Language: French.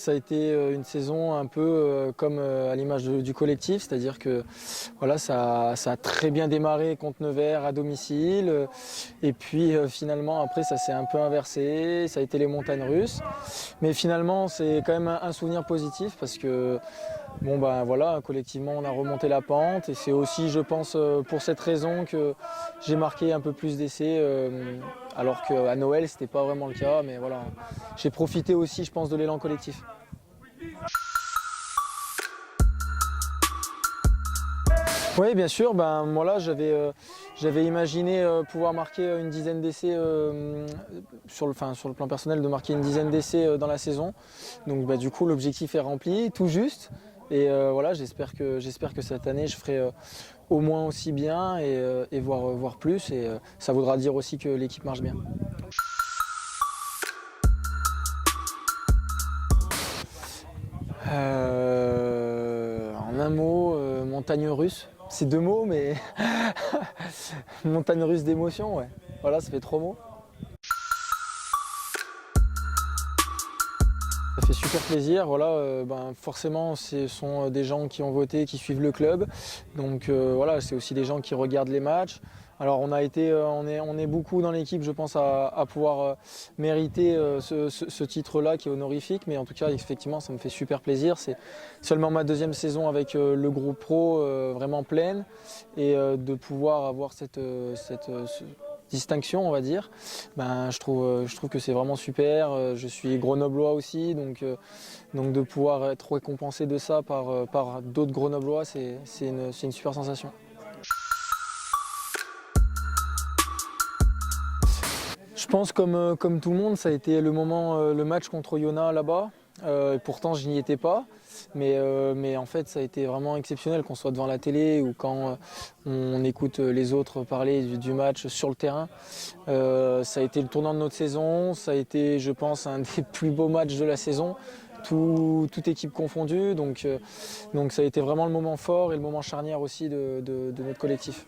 Ça a été une saison un peu comme à l'image du collectif, c'est-à-dire que voilà, ça a très bien démarré contre Nevers à domicile, et puis finalement après ça s'est un peu inversé, ça a été les montagnes russes, mais finalement c'est quand même un souvenir positif parce que bon ben voilà, collectivement on a remonté la pente et c'est aussi je pense pour cette raison que j'ai marqué un peu plus d'essais alors qu'à Noël c'était pas vraiment le cas, mais voilà, j'ai profité aussi je pense de l'élan collectif. Oui, bien sûr. Ben, moi là, j'avais imaginé pouvoir marquer une dizaine d'essais sur le plan personnel, de marquer une dizaine d'essais dans la saison. Donc, bah, du coup, l'objectif est rempli, tout juste. Et voilà, j'espère que cette année, je ferai au moins aussi bien et voir plus. Et ça voudra dire aussi que l'équipe marche bien. En un mot, montagne russe. C'est deux mots, mais montagne russe d'émotion, ouais. Voilà, ça fait trois mots. Ça fait super plaisir. Voilà, ben, forcément, ce sont des gens qui ont voté, qui suivent le club. Donc voilà, c'est aussi des gens qui regardent les matchs. Alors on est beaucoup dans l'équipe, je pense, à pouvoir mériter ce titre-là qui est honorifique. Mais en tout cas, effectivement, ça me fait super plaisir. C'est seulement ma deuxième saison avec le groupe pro vraiment pleine. Et de pouvoir avoir cette distinction, on va dire, ben, je trouve que c'est vraiment super. Je suis grenoblois aussi, donc de pouvoir être récompensé de ça par d'autres grenoblois, c'est une super sensation. Je pense comme tout le monde, ça a été le moment, le match contre Iona là-bas. Pourtant, je n'y étais pas. Mais en fait, ça a été vraiment exceptionnel qu'on soit devant la télé ou quand on écoute les autres parler du match sur le terrain. Ça a été le tournant de notre saison. Ça a été, je pense, un des plus beaux matchs de la saison. Toute équipe confondue. Donc ça a été vraiment le moment fort et le moment charnière aussi de notre collectif.